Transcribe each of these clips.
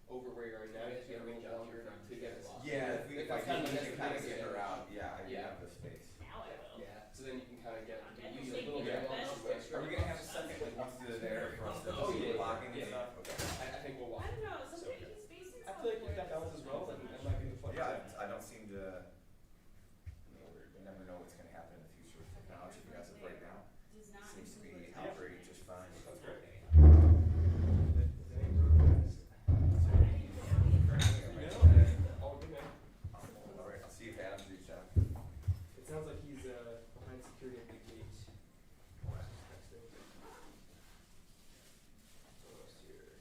over where you are now, you have to get a little longer to get us. Yeah, if I can kind of get her out, I have the space. Now I will. Yeah, so then you can kind of get use a take little me bit to longer. best. Are we gonna have a second, like once they're there for us to do blocking and stuff? Okay. I think we'll walk. I don't know, sometimes he's facing I feel like if that balance as well, then that might be the fun. Yeah, I don't seem to, you never know what's gonna happen in the future with technology, but as of right now, does not seems to be include- operating just fine. That's great. All good, man. Alright, I'll see if Adam's reached out. It sounds like he's behind security at the gate. Almost here.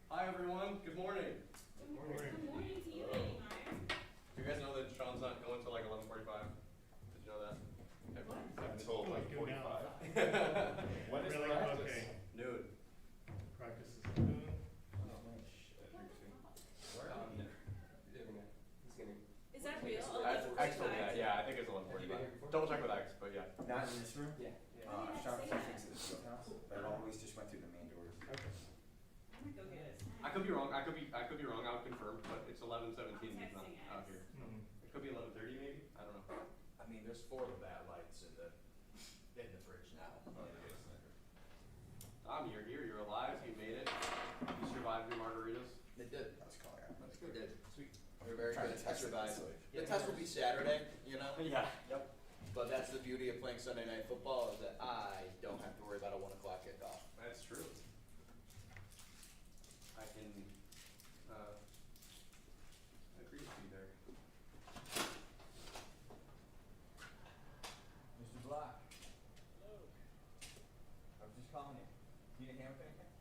Hi everyone, good morning. Good morning to you, Lady Meyer. Do you guys know that Sean's not going till like 11:45? Did you know that? I'm told like 45. When is Really? practice? Okay. Noon. Practice is at noon. Is that real? X told me that, yeah, I think it's 11:45. Double check with X, but yeah. Not in this room? Yeah. Sean thinks it's the house, but it always just went through the main doors. Okay. I'm gonna go get it. I could be wrong, I could be wrong, I would confirm, but it's 11:17, he's not Texting out X. here. Mm-hmm. It could be 11:30 maybe, I don't know. I mean, there's 4 of the bad lights in the fridge now. Tom, you're here, you're alive, you made it. You survived your margaritas. They did. I was calling out. That's good. They did. Sweet. They're very Trying good. to I test it survived. this way. The test will be Saturday, you know? Yeah. Yep. But that's the beauty of playing Sunday Night Football is that I don't have to worry about a 1 o'clock kickoff. That's true. I can agree with you there. Mr. Block. Hello. I was just calling you. Do you need a hand with anything?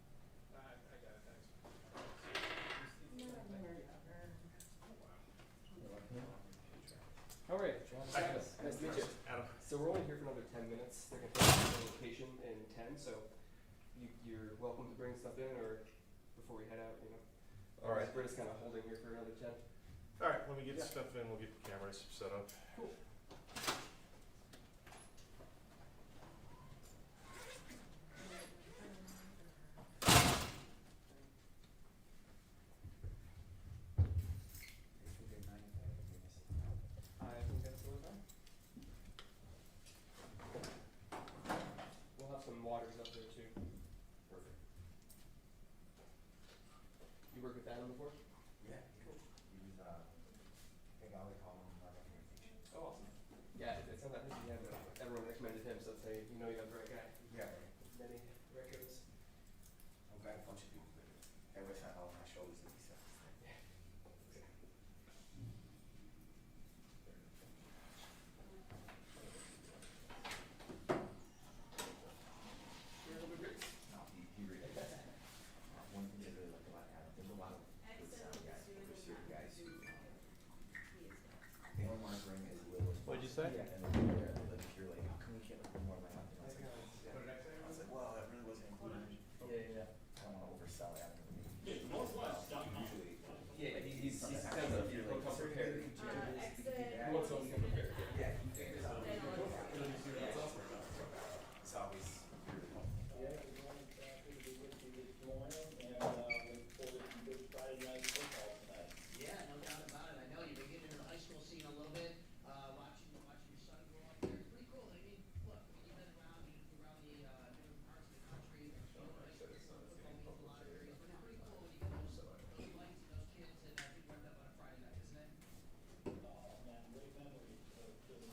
I got it, thanks. All right, Travis, nice to meet you. Adam. So we're only here for another 10 minutes. They're going to take us to the location in 10, so you're welcome to bring stuff in or before we head out, you know. All right. We're just kind of holding here for another 10. All right, let me get the stuff in. We'll get the cameras set up. Cool. I think that's the time. We'll have some waters up there too. Perfect. You worked with Adam before? Yeah, cool. He was, I think I would call him my recommendation. Oh, awesome. Yeah, it sounds like you have everyone recommended him, so say you know you have the right guy. Yeah, Many records. I'm glad a bunch of people did it. I wish I had all my shoulders to be set. No, he really does. One thing I really like about Adam, there's a lot of good sound guys, but there's certain guys who, they don't wanna bring as little as possible. What'd you say? Yeah, and then you're like, how come we can't put more loud? And I was like, What did I say? I was like, well, that really wasn't included. Yeah. I don't wanna oversell Adam. Usually. Yeah, he sounds like he will come prepared. Exit. He wants something to prepare. Yeah, he figures out. That's awesome. It's always really helpful. Yeah, good morning, good to be with you this morning, and look forward to some good Friday night football tonight. Yeah, no doubt about it. I know you've been getting into the high school scene a little bit, watching your son grow up there. It's pretty cool. I mean, look, you've been around the different parts of the country. You know, high school football means a lot of areas, but it's pretty cool when you get those lights and those kids and I think warmed up on a Friday night, isn't it? Man, great memories for children.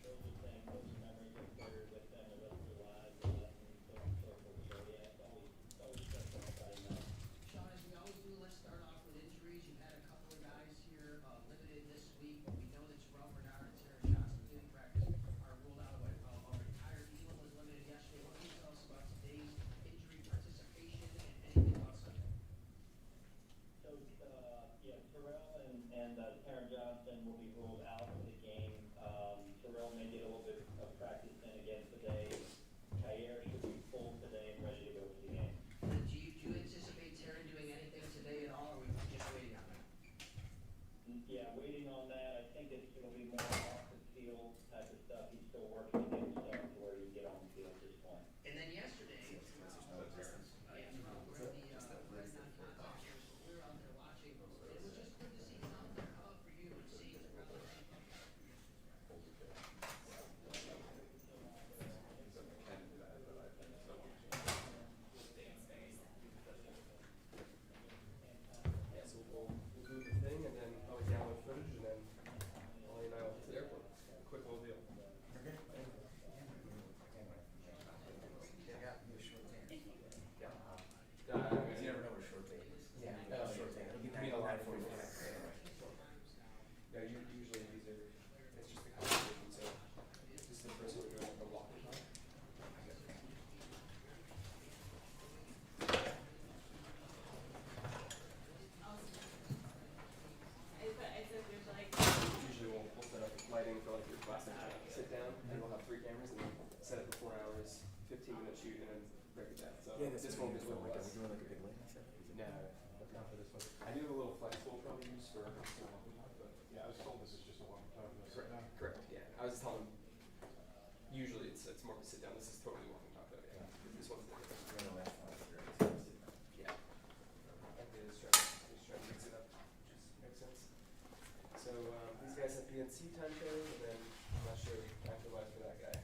Those are things, those memories are buried with them the rest of their lives, and lessons, so on and so forth. So yeah, it's always special on Friday night. Sean, as we always do, let's start off with injuries. You've had a couple of guys here limited this week, but we know that Jerome Bernard and Sarah Johnson in practice are ruled out. A retired Elam was limited yesterday. What can you tell us about today's injury participation and anything about Sunday? So, yeah, Terrell and Karen Johnson will be ruled out of the game. Terrell may get a little bit of practice in again today. Kair should be full today and ready to working to get stuff to where you get on the field at this point. And then yesterday, we're in the red non-contact here, so we were out there watching. It was just good to see him out there. How about for you and seeing the preparation? Yeah, so we'll do the thing and then probably download footage and then Ollie and I will head to the airport. Quick little deal. Okay. Yeah, you short day. Yeah. Because you never know where short day is. Yeah. Short day. It'll be I mean, a lot of 9:45. Yeah, usually these are, it's just the conversation, so this is the person we're doing the walk with. Usually we'll set up lighting for like your classic sit down, and we'll have 3 cameras and then set it for 4 hours, 15-minute shoot, and then break it down. So this won't be a little less. We're doing like a big lane, I said. No, not for this one. I do have a little flex we'll probably use for some welcome talk, but Yeah, I was told this is just a one time, correct, correct, yeah. I was just telling, usually it's more of a sit down. This is totally walking talk though, yeah. This one's different. We're gonna last one, it's very expensive. Yeah. I think it's trying to mix it up, which makes sense. So these guys have PNC time code, and then I'm not sure afterlife for that guy.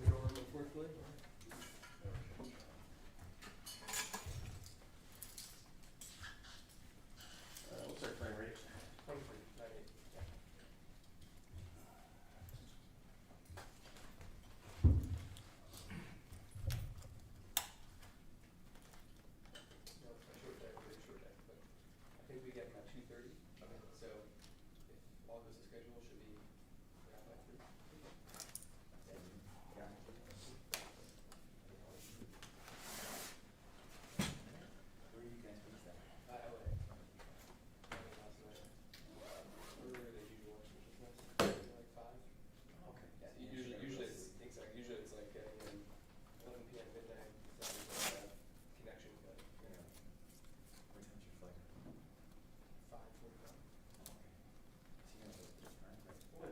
Middle room, unfortunately. We'll start playing rate. 23, 98. Yeah. No, it's a short day, pretty short day, but I think we get about 2:30. Okay. So if all goes to schedule, should be wrapped by 3. Yeah. Where are you guys based at? LA. Earlier than usual, which is nice. Maybe like 5. Okay. Yeah, usually it's exactly. Usually it's like 11 p.m. midnight. So there's connection, but you know, What time's your flight? 5:45. Okay. So you guys are just fine, right? Well,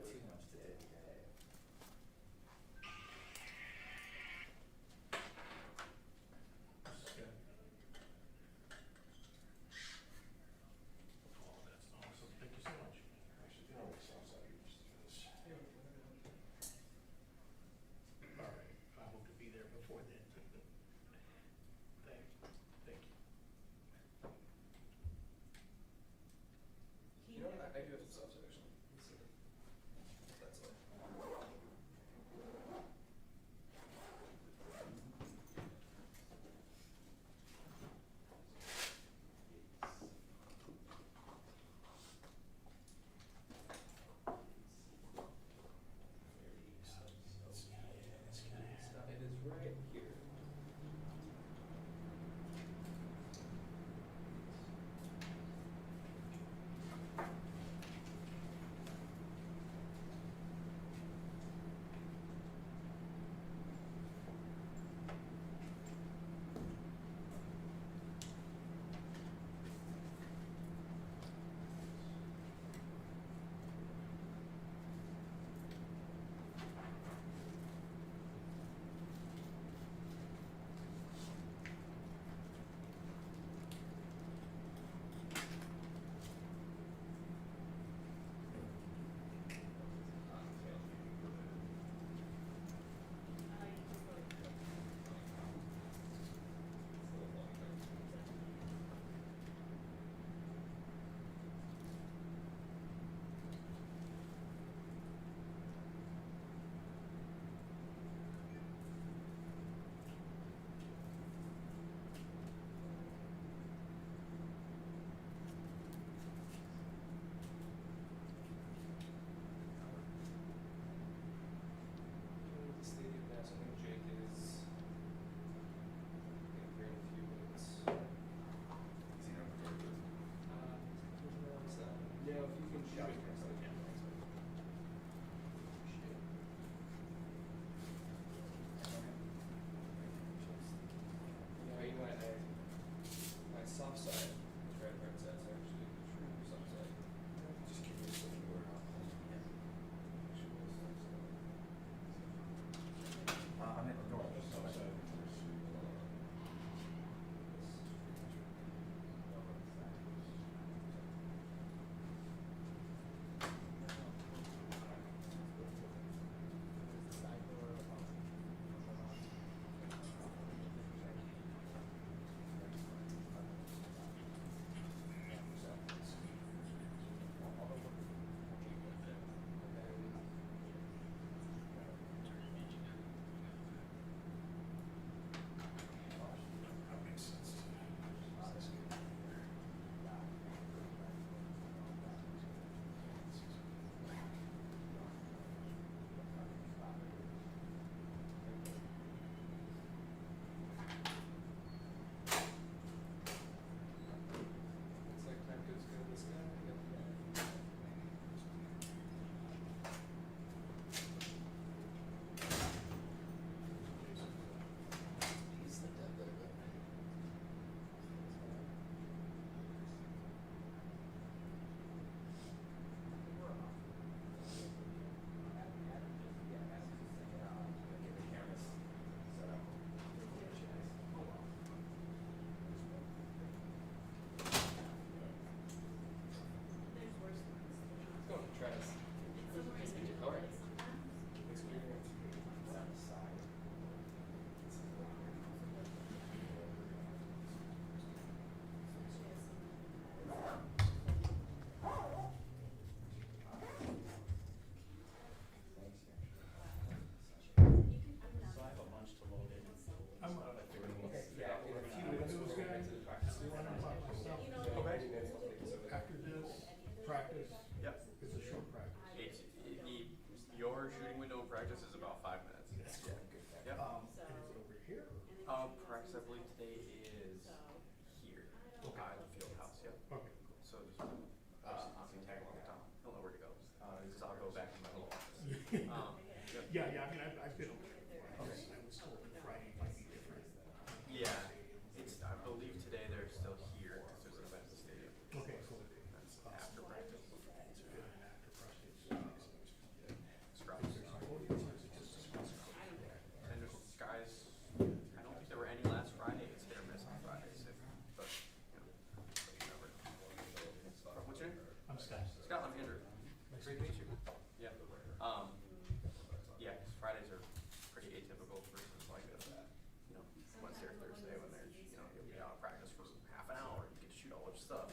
stuff,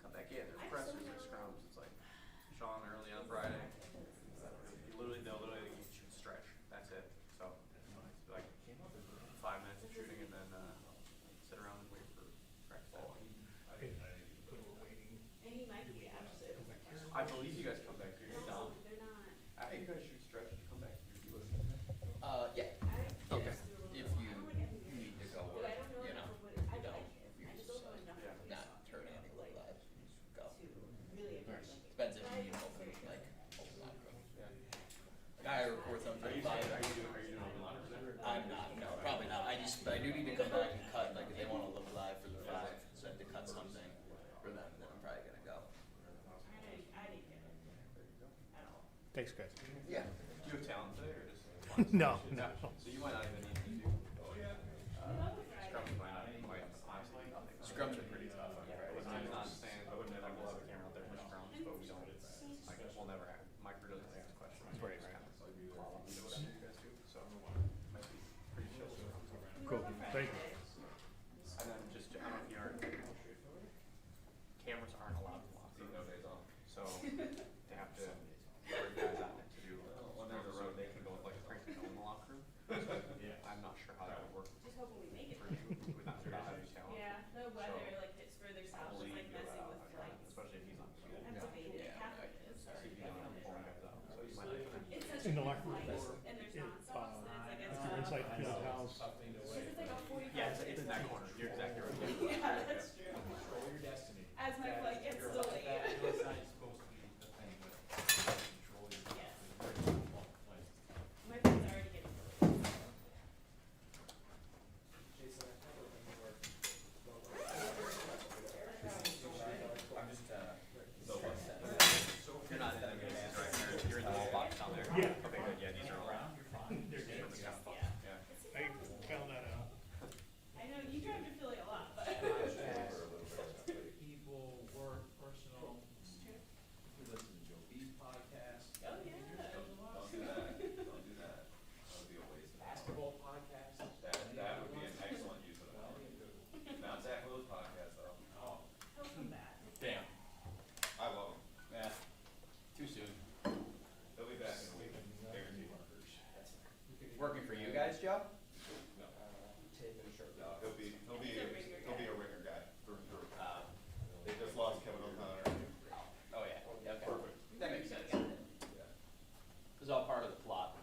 come back in, there's pressers, there's scrums, it's like, Sean early on Friday, they'll literally shoot stretch, that's it, so, it's like 5 minutes of shooting and then, sit around and wait for practice. And he might be actually. I believe you guys come back here, They're not. after you guys shoot stretch, you come back here, you listen. Yeah. I Okay. just do a little If more. you I don't like it weird. need to go Dude, or, I don't know you enough know, of what it, I you like don't, it. you're I just just don't know enough yeah. of this not song turning any like, live, you just go. to really enjoy it. Depends if But I you need think open, it's very like, good. open micro. Yeah. Like I record something Are you live. doing monitors then? I'm not, no, probably not. But I do need to come back and cut, like if they wanna look live for the 5, so I have to cut something for them, then I'm probably gonna go. I didn't get it at all. Thanks, guys. Yeah. Do you have talent today or just? No, no. So you might not even need to do, scrums might not be quite, honestly, Scrums are pretty tough on Friday. I'm not saying, I wouldn't have, we'll have a camera out there for scrums, but we don't, like, we'll never have, Micro doesn't ask questions. Right, Just right. kind of like, follow me to whatever you guys do, so, might be pretty chill. Cool, thank you. And then just, I don't know if you are, cameras aren't allowed to block, no days off, so they have to, bring guys out to do, when there's a road, they can go with like a crank in the locker room. I'm not sure how that would work Just hoping we make it. for you without having talent. Yeah, the weather like hits further south, it's like messing with flights. Especially if he's on the field. I'm debating, Yeah. half of it is. So he's on pulling guys out, so you might not even. It's such In a the big locker room flight, or and there's in, nonstops, and it's like if a you're inside Peter's house, This is like a 45 Yeah, it's minute in that flight. corner, you're exactly right. Yeah, that's true. Control your destiny. As my flight gets delayed. That was not supposed to be the thing, but control your Yes. destiny. Very difficult place. My flight's already getting delayed. Jason, I have a more. I'm just, You're not in the meetings, right? You're in the little box down there. Yeah. Okay, good, yeah, these are all. You're fine. they're good. Yeah. Yeah. I found that out. I know, you drive to Philly a lot, but. People, work, personal. You listen to Joe B's podcast. Oh, yeah. don't do that, don't do that. That would be a waste of time. Basketball podcast. That would be an excellent use of Well, it. you do. Not Zach Will's podcast though. Oh. He'll come back. Damn. I love him. Yeah. Too soon. He'll be back in a week. Guaranteed. Working for you guys, Joe? Tape and short. No, he'll be He's a ringer guy. a ringer guy through and through. They just lost Kevin O'Connor. Oh, yeah. Yeah, okay. Perfect. That makes sense. Got it. Yeah. It was all part of the plot.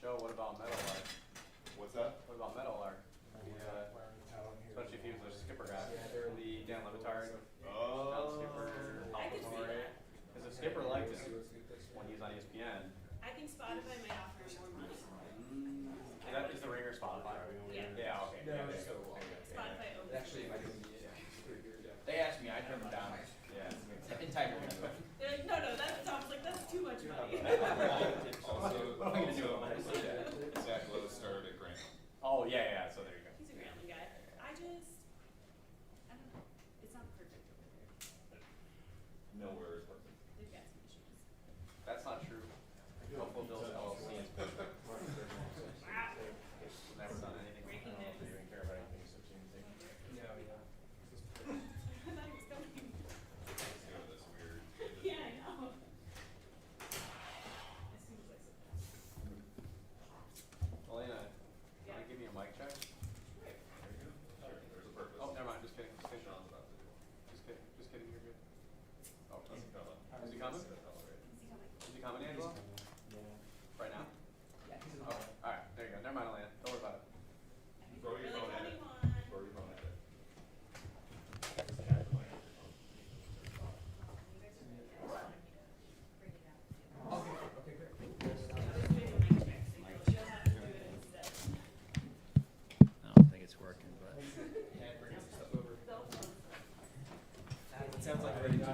Joe, what about Meadowlark? What's that? What about Meadowlark? Especially if he was a skipper guy. The Dan Levitard, skipper, I could see that. Because the skipper liked him when he's on ESPN. I think Spotify might offer more money. That is the ringer Spotify. Yeah. Yeah, okay. No, Yeah, it's yeah, so yeah, long. yeah, yeah. Spotify owns It actually it. might even be pretty good. They asked me, I turned them down. Yeah. Entire reason. They're like, no, that's Tom's like, that's too much money. Also, What am I gonna do with my Zach Lowe started at Graham. Oh, yeah, so there you go. He's a Grambling guy. I don't know. It's not perfect over there. Nowhere is perfect. They've got some issues. That's not true. Buffalo Bills LLC is perfect. Never done anything. Breaking news. care about anything No, yeah. I thought he was coming. Let's go to this weird. Yeah, I know. As soon as I said that. Elena, Yeah. wanna give me a mic check? Sure. There's a purpose. Oh, never mind, just kidding, just kidding. Sean's about to do. Just kidding, you're good. Oh, He's coming. is he coming? Is he coming? Is he coming, Angelo? Right now? Yeah, he's Oh, alright, there you go, never mind, Elena, don't worry about it. Throw your Really phone at funny it. one. Throw your phone at it. You guys are really good. I just wanted me to bring it out. Okay, okay, great. I was doing a mic check, so you'll have to do it instead. I don't think it's working, but Yeah, bring some stuff over. Cell phone. It sounds like ready to.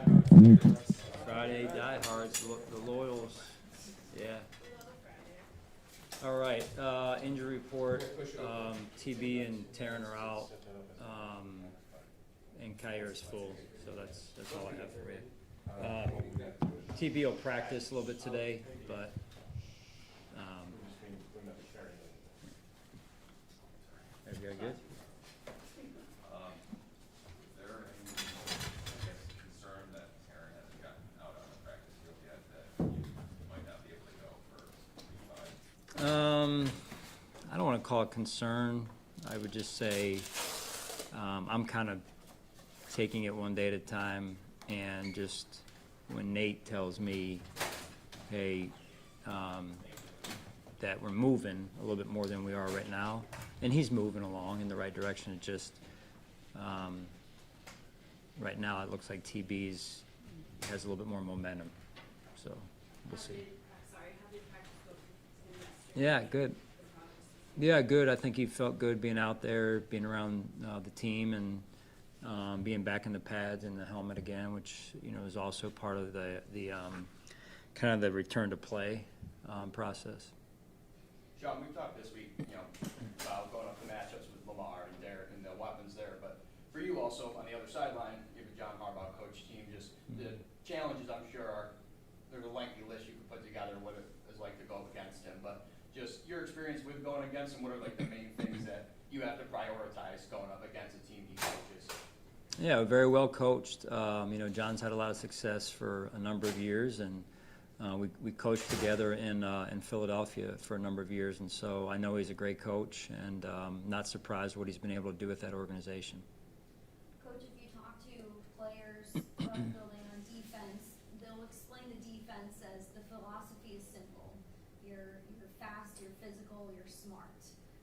Friday diehards, the loyals, yeah. We love a Friday. All right, injury report, TB and Taryn are out, and Kyer's full, so that's all I have for you. TB will practice a little bit today, but, everybody I don't want to call it concern. I would just say I'm kind of taking it one day at a time, and just when Nate tells me, hey, that we're moving a little bit more than we are right now, and he's moving along in the right direction. It just right now it looks like TB's has a little bit more momentum, so we'll see. How did practice go for him yesterday? Yeah, good. Yeah, good. I think he felt good being out there, being around the team, and being back in the pads and the helmet again, which is also part of the kind of the return to play process. Sean, we talked this week, about going up to matchups with Lamar and Derek and the weapons there, but for you also on the other sideline, you have a John Harbaugh coach team. Just the challenges, I'm sure, there's a lengthy list you could put together what it is like to go up against him, but just your experience with going against him, what are like the main things that you have to prioritize going up against a team he coaches? Yeah, very well coached. John's had a lot of success for a number of years, and we coached together in Philadelphia for a number of years, and so I know he's a great coach, and not surprised what he's been able to do with that organization. Coach, if you talk to players throughout the building on defense, they'll explain the defense as the philosophy is simple. You're fast, you're physical, you're smart.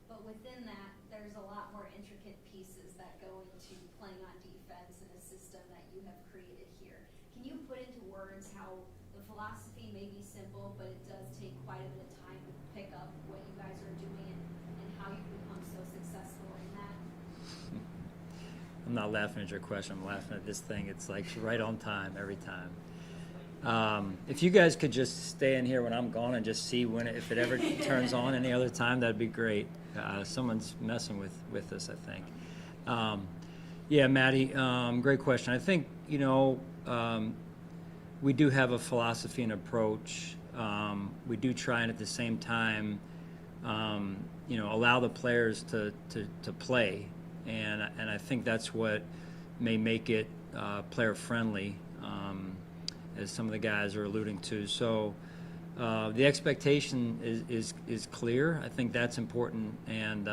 But within that, there's a lot more intricate pieces that go into playing on defense in a system that you have created here. Can you put into words how the philosophy may be simple, but it does take quite a bit of time to pick up what you guys are doing and how you've become so successful in that? I'm not laughing at your question. I'm laughing at this thing. It's like right on time every time. If you guys could just stay in here when I'm gone and just see if it ever turns on any other time, that'd be great. Someone's messing with us, I think. Yeah, Maddie, great question. I think, we do have a philosophy and approach. We do try and at the same time, allow the players to play. And I think that's what may make it player friendly, as some of the guys are alluding to. So the expectation is clear. I think that's important, and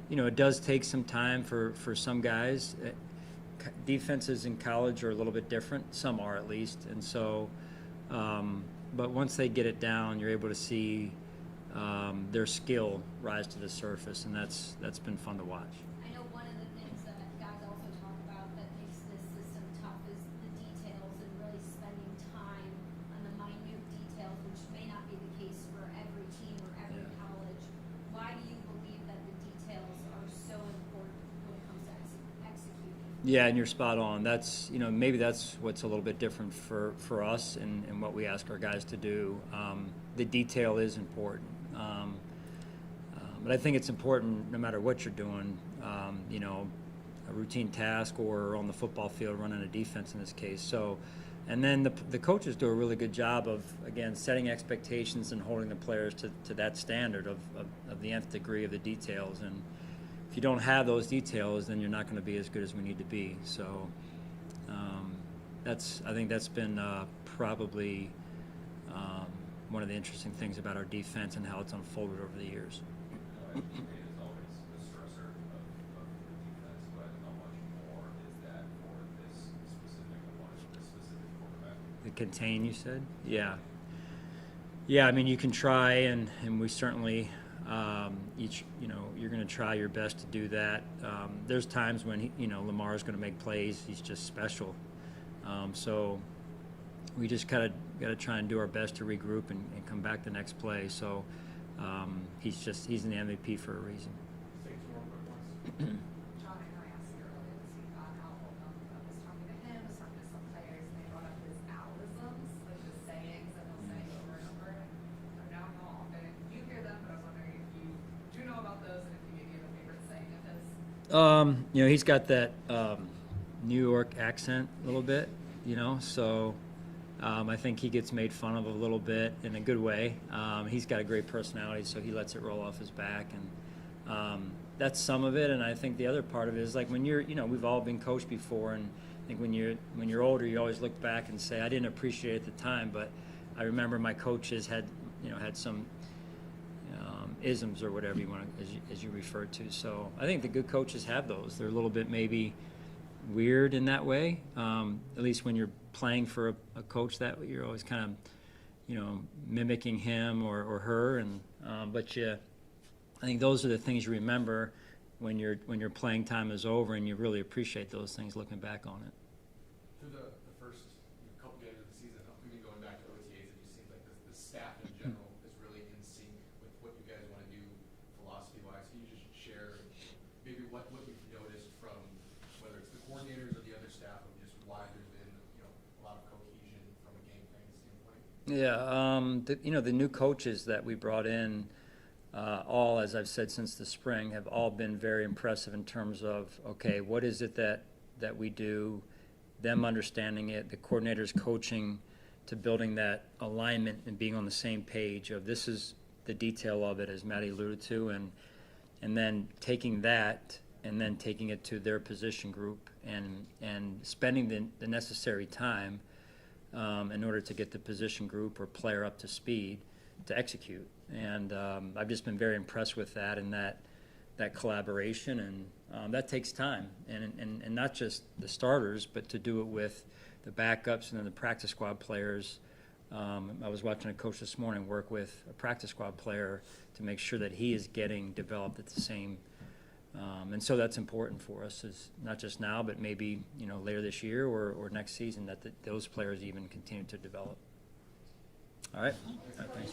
it does take some time for some guys. Defenses in college are a little bit different. Some are, at least, and so. But once they get it down, you're able to see their skill rise to the surface, and that's been fun to watch. I know one of the things that guys also talk about that makes this system tough is the details and really spending time on the minute details, which may not be the case for every team or every college. Why do you believe that the details are so important when it comes to executing? Yeah, and you're spot on. That's maybe that's what's a little bit different for us and what we ask our guys to do. The detail is important, but I think it's important no matter what you're doing. A routine task or on the football field running a defense in this case. So, and then the coaches do a really good job of, again, setting expectations and holding the players to that standard of the nth degree of the details. And if you don't have those details, then you're not going to be as good as we need to be. So I think that's been probably one of the interesting things about our defense and how it's unfolded over the years. It is always the stressor of the defense, but how much more is that for this specific quarterback? The contain, you said? Yeah. Yeah, I mean, you can try, and we certainly you're going to try your best to do that. There's times when Lamar's going to make plays. He's just special. So we just got to try and do our best to regroup and come back the next play. So he's an MVP for a reason. John, I know I asked you earlier this week on how I was talking to him, was talking to some players, and they brought up his Alisms, like the sayings that he'll say over and over. And I don't know how often you hear them, but I was wondering if you do know about those and if you maybe have a favorite saying of his. He's got that New York accent a little bit, so I think he gets made fun of a little bit in a good way. He's got a great personality, so he lets it roll off his back, and that's some of it. And I think the other part of it is like when you're, we've all been coached before, and I think when you're older, you always look back and say, I didn't appreciate it at the time, but I remember my coaches had some isms or whatever you want to, as you refer to. So I think the good coaches have those. They're a little bit maybe weird in that way. At least when you're playing for a coach, that you're always kind of, mimicking him or her. And but I think those are the things you remember when your playing time is over, and you really appreciate those things looking back on it. Through the first couple games of the season, even going back to OTAs, it just seems like the staff in general is really in sync with what you guys want to do philosophy-wise. Can you just share maybe what you've noticed from whether it's the coordinators or the other staff of just why there's been a lot of cohesion from a game plan standpoint? Yeah, the new coaches that we brought in, all, as I've said since the spring, have all been very impressive in terms of, okay, what is it that we do, them understanding it, the coordinators coaching to building that alignment and being on the same page of this is the detail of it, as Maddie alluded to, and then taking that and then taking it to their position group and spending the necessary time in order to get the position group or player up to speed to execute. And I've just been very impressed with that and that collaboration, and that takes time, and not just the starters, but to do it with the backups and then the practice squad players. I was watching a coach this morning work with a practice squad player to make sure that he is getting developed at the same, and so that's important for us, is not just now, but maybe later this year or next season, that those players even continue to develop. All right. Thanks.